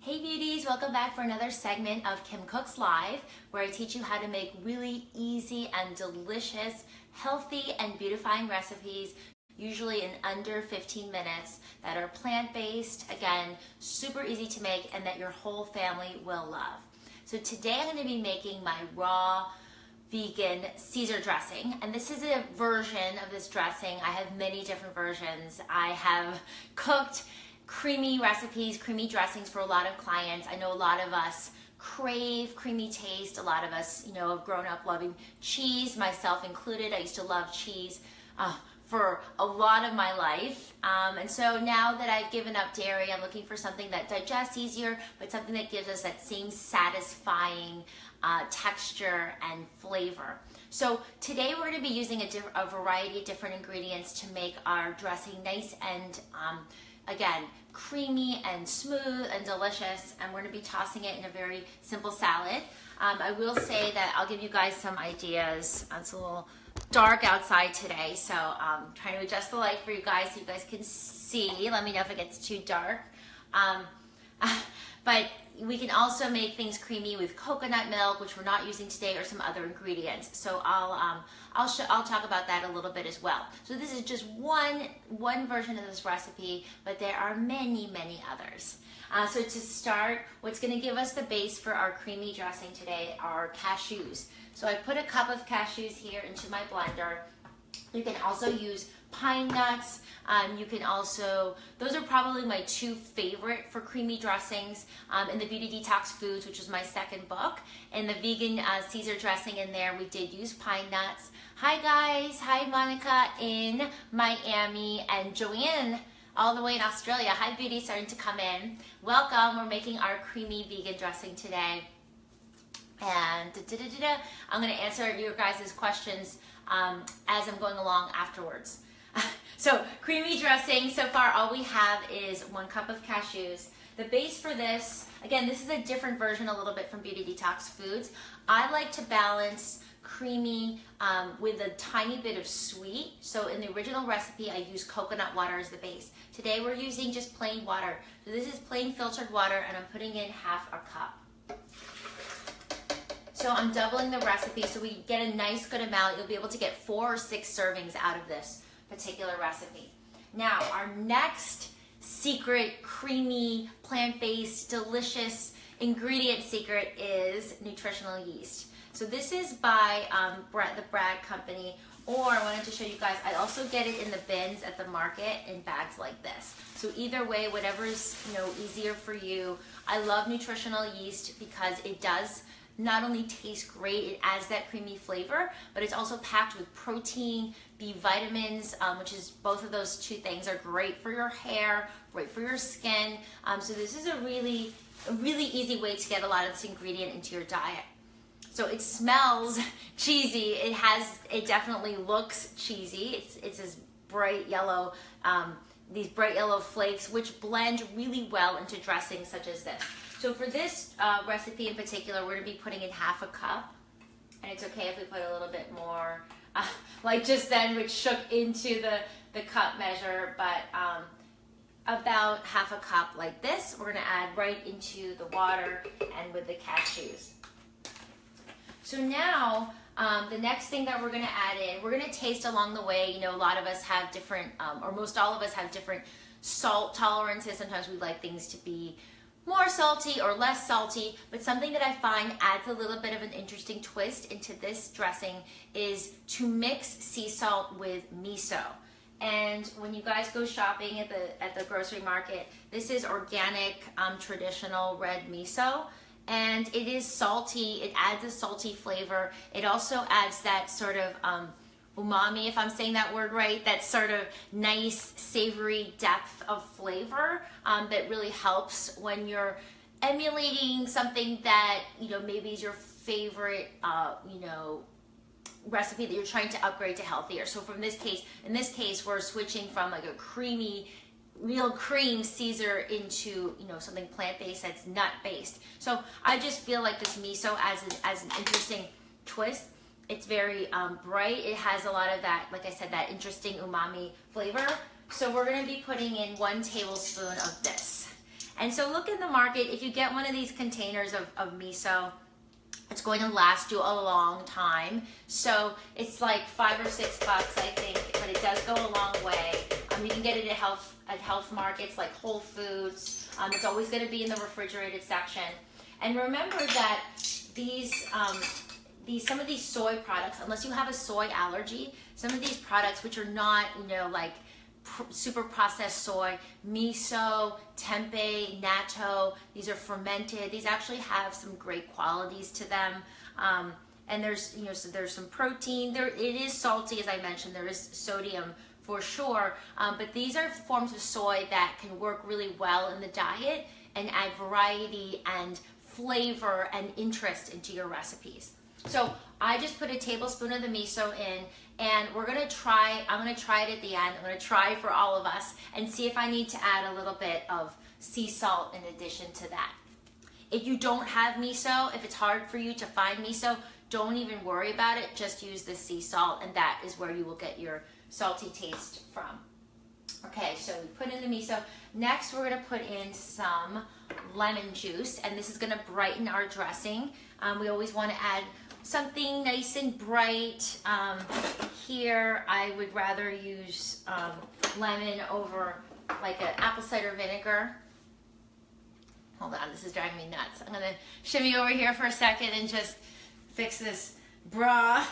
Hey beauties, welcome back for another segment of Kim Cooks Live, where I teach you how to make really easy and delicious, healthy and beautifying recipes, usually in under 15 minutes, that are plant-based, again, super easy to make and that your whole family will love. So today I'm going to be making my raw vegan Caesar dressing, and this is a version of this dressing. I have many different versions. I have cooked creamy recipes, creamy dressings for a lot of clients. I know a lot of us crave creamy taste. A lot of us, have grown up loving cheese, myself included. I used to love cheese for a lot of my life. And so now that I've given up dairy, I'm looking for something that digests easier, but something that gives us that same satisfying texture and flavor. So today we're going to be using a variety of different ingredients to make our dressing nice and again, creamy and smooth and delicious, and we're going to be tossing it in a very simple salad. I will say that I'll give you guys some ideas. It's a little dark outside today, so I'm trying to adjust the light for you guys so you guys can see. Let me know if it gets too dark. But we can also make things creamy with coconut milk, which we're not using today, or some other ingredients. So I'll talk about that a little bit as well. So this is just one version of this recipe, but there are many others. So to start, what's going to give us the base for our creamy dressing today are cashews. So I put a cup of cashews here into my blender. You can also use pine nuts. You can also, those are probably my two favorite for creamy dressings. In the Beauty Detox Foods, which was my second book, and the vegan Caesar dressing in there, we did use pine nuts. Hi guys, hi Monica in Miami, and Joanne all the way in Australia. Hi beauty, starting to come in. Welcome, we're making our creamy vegan dressing today. And I'm gonna answer your guys' questions as I'm going along afterwards. So creamy dressing, so far all we have is 1 cup of cashews. The base for this, again, this is a different version a little bit from Beauty Detox Foods. I like to balance creamy with a tiny bit of sweet. So in the original recipe, I used coconut water as the base. Today we're using just plain water. So this is plain filtered water, and I'm putting in half a cup. So I'm doubling the recipe so we get a nice good amount. You'll be able to get 4 or 6 servings out of this particular recipe. Now, our next secret, creamy, plant-based, delicious ingredient secret is nutritional yeast. So this is by the Bragg Company, or I wanted to show you guys, I also get it in the bins at the market in bags like this. So either way, whatever is easier for you. I love nutritional yeast because it does not only taste great, it adds that creamy flavor, but it's also packed with protein, B vitamins, which is both of those two things are great for your hair, great for your skin. So this is a really easy way to get a lot of this ingredient into your diet. So it smells cheesy. It definitely looks cheesy. It's this bright yellow, these bright yellow flakes, which blend really well into dressings such as this. So for this recipe in particular, we're going to be putting in half a cup. And it's okay if we put a little bit more, like just then, which shook into the cup measure, but about half a cup like this, we're going to add right into the water and with the cashews. So now, the next thing that we're going to add in, we're going to taste along the way. A lot of us have different, or most all of us have different salt tolerances. Sometimes we like things to be more salty or less salty, but something that I find adds a little bit of an interesting twist into this dressing is to mix sea salt with miso. And when you guys go shopping at the grocery market, this is organic, traditional red miso, and it is salty. It adds a salty flavor. It also adds that sort of umami, if I'm saying that word right, that sort of nice, savory depth of flavor that really helps when you're emulating something that, maybe is your favorite, recipe that you're trying to upgrade to healthier. So in this case, we're switching from like a creamy, real cream Caesar into, something plant-based that's nut-based. So I just feel like this miso as an interesting twist. It's very bright. It has a lot of that, like I said, that interesting umami flavor. So we're going to be putting in 1 tablespoon of this. And so look in the market, if you get one of these containers of miso, it's going to last you a long time. So it's like $5 or $6, I think, but it does go a long way. You can get it at health markets like Whole Foods. It's always going to be in the refrigerated section. And remember that some of these soy products, unless you have a soy allergy, some of these products which are not, like super processed soy, miso, tempeh, natto, these are fermented. These actually have some great qualities to them. And there's, so there's some protein. It is salty, as I mentioned. There is sodium for sure. But these are forms of soy that can work really well in the diet and add variety and flavor and interest into your recipes. So I just put a tablespoon of the miso in, and I'm gonna try it at the end. I'm gonna try for all of us and see if I need to add a little bit of sea salt in addition to that. If you don't have miso, if it's hard for you to find miso, don't even worry about it. Just use the sea salt, and that is where you will get your salty taste from. Okay, so we put in the miso. Next, we're gonna put in some lemon juice, and this is gonna brighten our dressing. We always wanna add something nice and bright. Here, I would rather use lemon over like an apple cider vinegar. Hold on, this is driving me nuts. I'm gonna shimmy over here for a second and just fix this bra.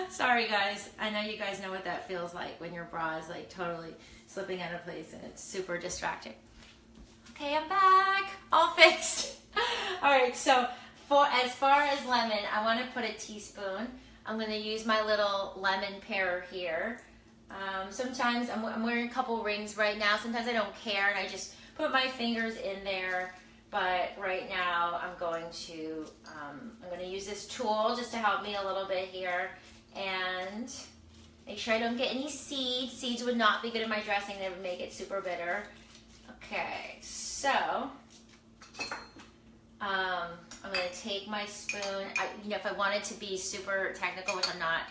Sorry guys, I know you guys know what that feels like when your bra is like totally slipping out of place and it's super distracting. Okay, I'm back, all fixed. All right, so as far as lemon, I want to put a teaspoon. I'm going to use my little lemon parer here. Sometimes I'm wearing a couple rings right now. Sometimes I don't care and I just put my fingers in there. But right now I'm going to use this tool just to help me a little bit here and make sure I don't get any seeds. Seeds would not be good in my dressing. They would make it super bitter. Okay, so I'm going to take my spoon. If I wanted to be super technical, which I'm not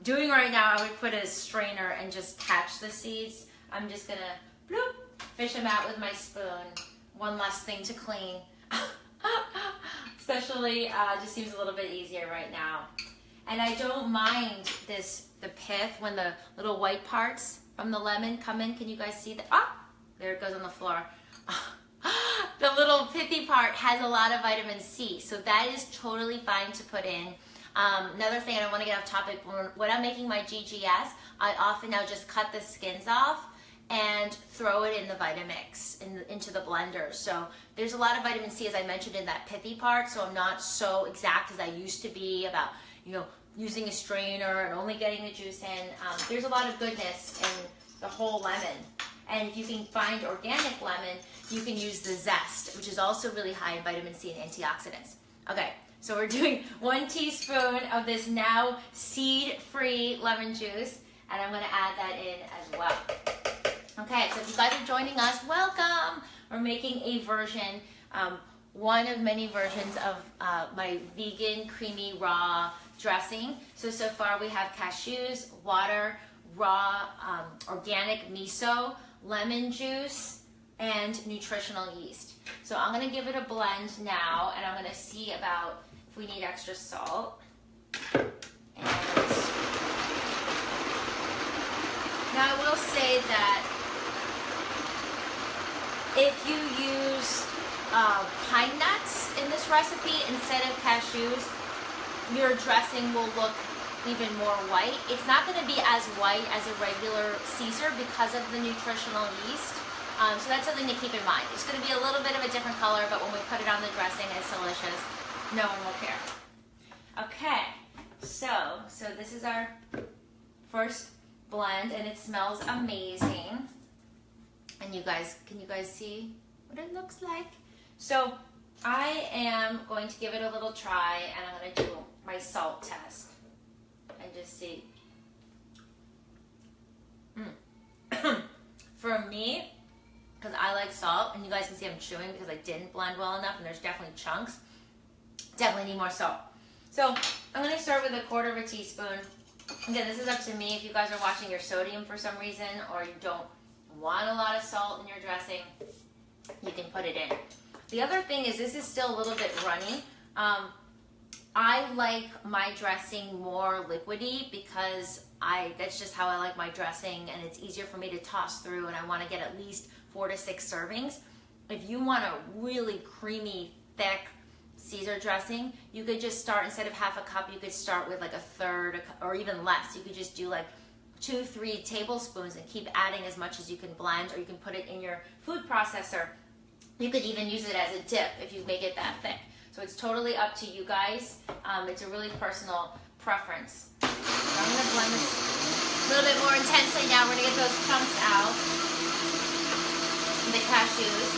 doing right now, I would put a strainer and just catch the seeds. I'm just going to bloop, fish them out with my spoon. One less thing to clean. Especially, just seems a little bit easier right now. And I don't mind the pith when the little white parts from the lemon come in. Can you guys see that? Ah, there it goes on the floor. The little pithy part has a lot of vitamin C, so that is totally fine to put in. Another thing, I don't want to get off topic, when I'm making my GGS, I often now just cut the skins off and throw it in the Vitamix, into the blender. So there's a lot of vitamin C, as I mentioned, in that pithy part, so I'm not so exact as I used to be about, using a strainer and only getting the juice in. There's a lot of goodness in the whole lemon. And if you can find organic lemon, you can use the zest, which is also really high in vitamin C and antioxidants. Okay, so we're doing 1 teaspoon of this now seed-free lemon juice, and I'm gonna add that in as well. Okay, so if you guys are joining us, welcome! We're making a version, one of many versions of my vegan creamy raw dressing. So far we have cashews, water, raw organic miso, lemon juice, and nutritional yeast. So I'm gonna give it a blend now, and I'm gonna see about if we need extra salt. And now I will say that if you use pine nuts in this recipe instead of cashews, your dressing will look even more white. It's not going to be as white as a regular Caesar because of the nutritional yeast. So that's something to keep in mind. It's going to be a little bit of a different color, but when we put it on the dressing, it's delicious. No one will care. Okay, so this is our first blend, and it smells amazing. And can you guys see what it looks like? So I am going to give it a little try, and I'm going to do my salt test and just see. For me, because I like salt, and you guys can see I'm chewing because I didn't blend well enough, and there's definitely chunks. Definitely need more salt. So I'm going to start with 1/4 teaspoon. Again, this is up to me if you guys are watching your sodium for some reason, or you don't want a lot of salt in your dressing. you can put it in. The other thing is this is still a little bit runny. I like my dressing more liquidy because that's just how I like my dressing, and it's easier for me to toss through, and I want to get at least 4 to 6 servings. If you want a really creamy, thick Caesar dressing, you could just start, instead of half a cup, you could start with like a third or even less. You could just do like 2-3 tablespoons and keep adding as much as you can blend, or you can put it in your food processor. You could even use it as a dip if you make it that thick. So it's totally up to you guys. It's a really personal preference. So I'm going to blend this a little bit more intensely now. We're going to get those chunks out, the cashews,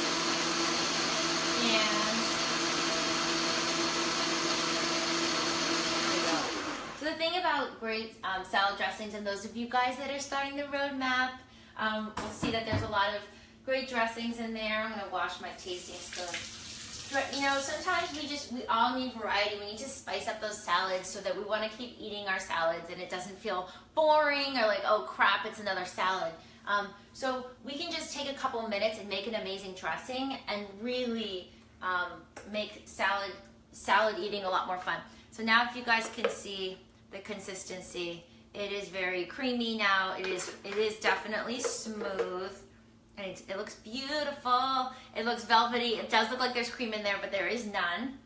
and there we go. So the thing about great salad dressings, and those of you guys that are starting the roadmap, will see that there's a lot of great dressings in there. I'm going to wash my tasting spoon. You know, sometimes we all need variety. We need to spice up those salads so that we want to keep eating our salads and it doesn't feel boring or like, oh crap, it's another salad. So we can just take a couple minutes and make an amazing dressing and really make salad eating a lot more fun. So now if you guys can see the consistency, it is very creamy now. It is definitely smooth. And it looks beautiful. It looks velvety. It does look like there's cream in there, but there is none.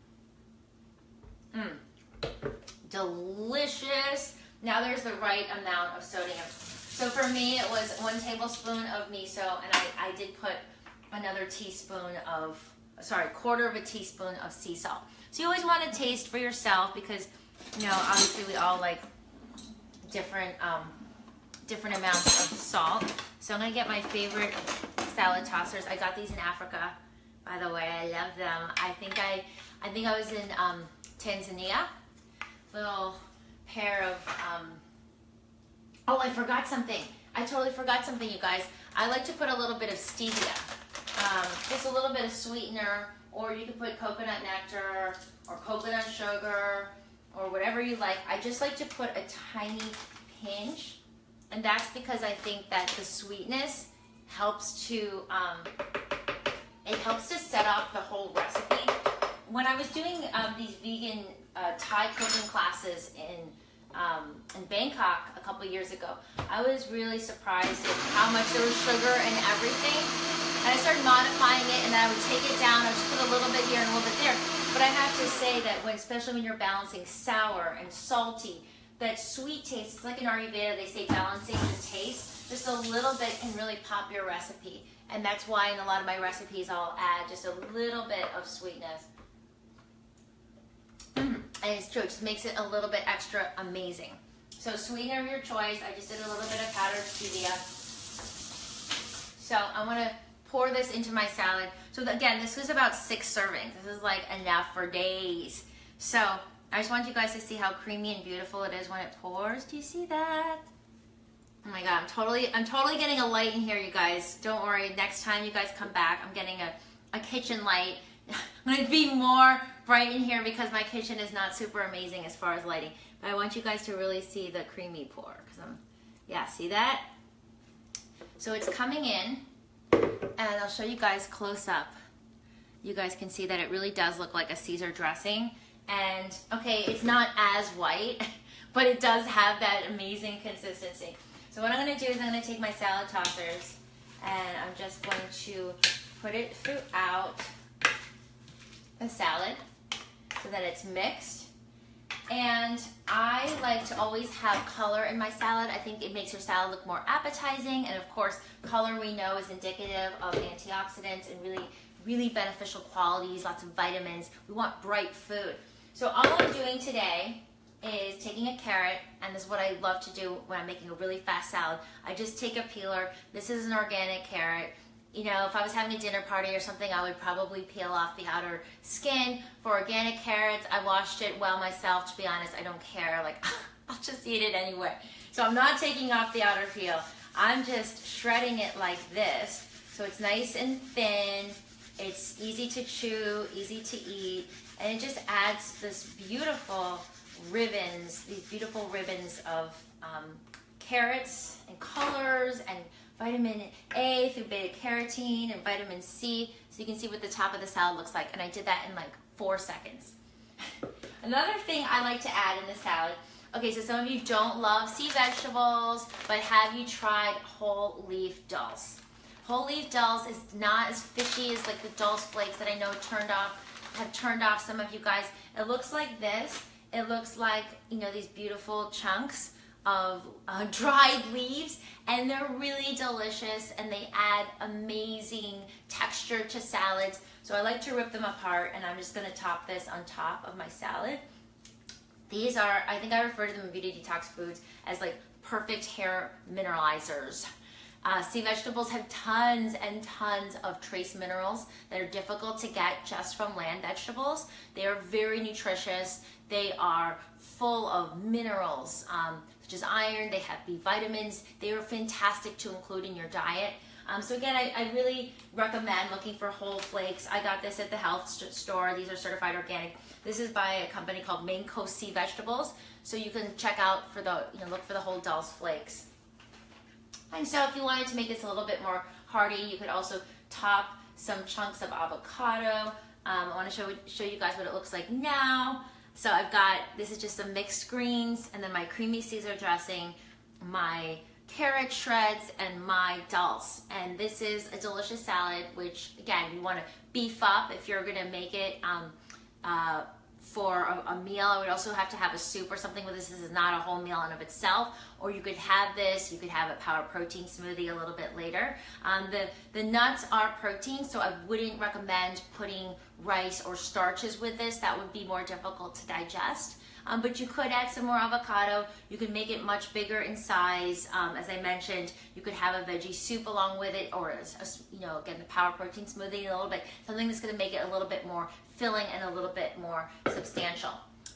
Delicious. Now there's the right amount of sodium. So for me, it was 1 tablespoon of miso, and I did put another quarter of a teaspoon of sea salt. So you always want to taste for yourself because, you know, obviously we all like different amounts of salt. So I'm gonna get my favorite salad tossers. I got these in Africa, by the way. I love them. I think I was in Tanzania. Little pair of oh, I forgot something. I totally forgot something, you guys. I like to put a little bit of stevia, just a little bit of sweetener, or you can put coconut nectar or coconut sugar or whatever you like. I just like to put a tiny pinch. And that's because I think that the sweetness helps to set off the whole recipe. When I was doing these vegan Thai cooking classes in Bangkok a couple years ago, I was really surprised at how much there was sugar and everything. And I started modifying it, and then I would take it down. I would just put a little bit here and a little bit there. But I have to say that especially when you're balancing sour and salty, that sweet taste, it's like in Ayurveda, they say balancing the taste. Just a little bit can really pop your recipe. And that's why in a lot of my recipes, I'll add just a little bit of sweetness. And it's true, it just makes it a little bit extra amazing. So sweetener of your choice. I just did a little bit of powdered stevia. So I'm gonna pour this into my salad. So again, this was about 6 servings. This is like enough for days. So I just want you guys to see how creamy and beautiful it is when it pours. Do you see that? Oh my God, I'm totally getting a light in here, you guys. Don't worry, next time you guys come back, I'm getting a kitchen light. I'm gonna be more bright in here because my kitchen is not super amazing as far as lighting. But I want you guys to really see the creamy pour. Yeah, see that? So it's coming in, and I'll show you guys close up. You guys can see that it really does look like a Caesar dressing. And okay, it's not as white, but it does have that amazing consistency. So what I'm gonna do is I'm gonna take my salad tossers and I'm just going to put it throughout the salad so that it's mixed. And I like to always have color in my salad. I think it makes your salad look more appetizing. And of course, color we know is indicative of antioxidants and really beneficial qualities, lots of vitamins. We want bright food. So all I'm doing today is taking a carrot, and this is what I love to do when I'm making a really fast salad. I just take a peeler. This is an organic carrot. You know, if I was having a dinner party or something, I would probably peel off the outer skin. For organic carrots, I washed it well myself. To be honest, I don't care. Like, I'll just eat it anyway. So I'm not taking off the outer peel. I'm just shredding it like this. So it's nice and thin. It's easy to chew, easy to eat. And it just adds this beautiful ribbons, these beautiful ribbons of carrots and colors and vitamin A through beta carotene and vitamin C. so you can see what the top of the salad looks like. And I did that in like 4 seconds. Another thing I like to add in the salad, okay, so some of you don't love sea vegetables, but have you tried whole leaf dulse? Whole leaf dulse is not as fishy as like the dulse flakes that I know have turned off some of you guys. It looks like this. It looks like, you know, these beautiful chunks of dried leaves, and they're really delicious, and they add amazing texture to salads. So I like to rip them apart, and I'm just going to top this on top of my salad. These are, I think I refer to them in Beauty Detox Foods as like perfect hair mineralizers. Sea vegetables have tons and tons of trace minerals that are difficult to get just from land vegetables. They are very nutritious. They are full of minerals, such as iron. They have B vitamins. They are fantastic to include in your diet. So again, I really recommend looking for whole flakes. I got this at the health store. These are certified organic. This is by a company called Maine Coast Sea Vegetables. So you can check out for the, look for the whole Dulse flakes. And so if you wanted to make this a little bit more hearty, you could also top some chunks of avocado. I want to show you guys what it looks like now. So I've got, this is just some mixed greens, and then my creamy Caesar dressing, my carrot shreds, and my dulse. And this is a delicious salad, which again, you want to beef up if you're going to make it for a meal. I would also have to have a soup or something with this. This is not a whole meal in of itself. Or you could have this, you could have a power protein smoothie a little bit later. The nuts are protein, so I wouldn't recommend putting rice or starches with this. That would be more difficult to digest. But you could add some more avocado. You could make it much bigger in size. As I mentioned, you could have a veggie soup along with it, or again, the power protein smoothie a little bit, something that's going to make it a little bit more filling and a little bit more substantial.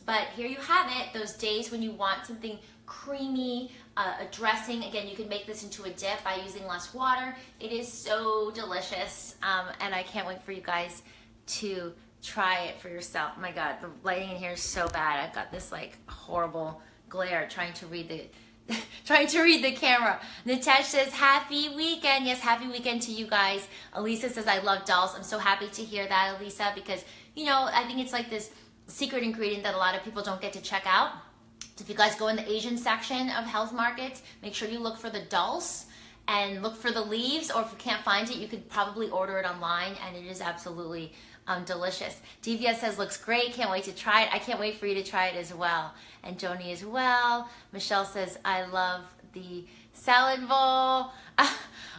But here you have it, those days when you want something creamy, a dressing. Again, you can make this into a dip by using less water. It is so delicious, and I can't wait for you guys to try it for yourself. Oh my God, the lighting in here is so bad. I've got this like horrible glare trying to read the camera. Nitesh says, happy weekend. Yes, happy weekend to you guys. Elisa says, I love Dulse. I'm so happy to hear that, Elisa, because, I think it's like this secret ingredient that a lot of people don't get to check out. So if you guys go in the Asian section of health markets, make sure you look for the Dulse and look for the leaves, or if you can't find it, you could probably order it online, and it is absolutely delicious. Stevia says, looks great. Can't wait to try it. I can't wait for you to try it as well. And Joni as well. Michelle says, I love the salad bowl.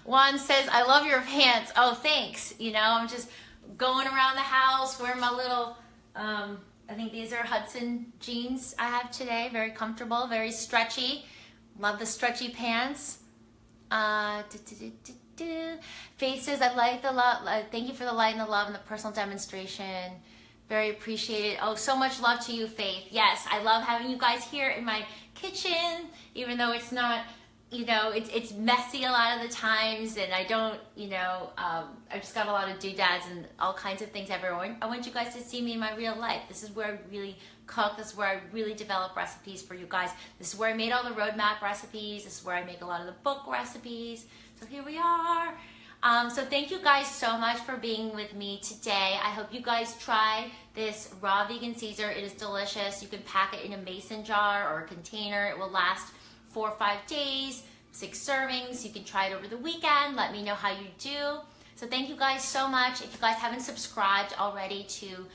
Juan says, I love your pants. Oh, thanks. I'm just going around the house wearing my little, I think these are Hudson jeans I have today. Very comfortable, very stretchy. Love the stretchy pants. Faith says, I like the love. Thank you for the light and the love and the personal demonstration. Very appreciated. Oh, so much love to you, Faith. Yes, I love having you guys here in my kitchen, even though it's not, it's messy a lot of the times, and I don't, I've just got a lot of doodads and all kinds of things everywhere. I want you guys to see me in my real life. This is where I really cook. This is where I really develop recipes for you guys. This is where I made all the roadmap recipes. This is where I make a lot of the book recipes. So here we are. So thank you guys so much for being with me today. I hope you guys try this raw vegan Caesar. It is delicious. You can pack it in a mason jar or a container. It will last 4 or 5 days, 6 servings. You can try it over the weekend. Let me know how you do. So thank you guys so much. If you guys haven't subscribed already to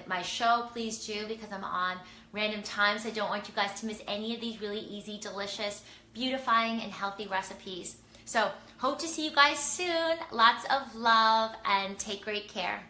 my show, please do, because I'm on random times. I don't want you guys to miss any of these really easy, delicious, beautifying, and healthy recipes. So hope to see you guys soon. Lots of love, and take great care.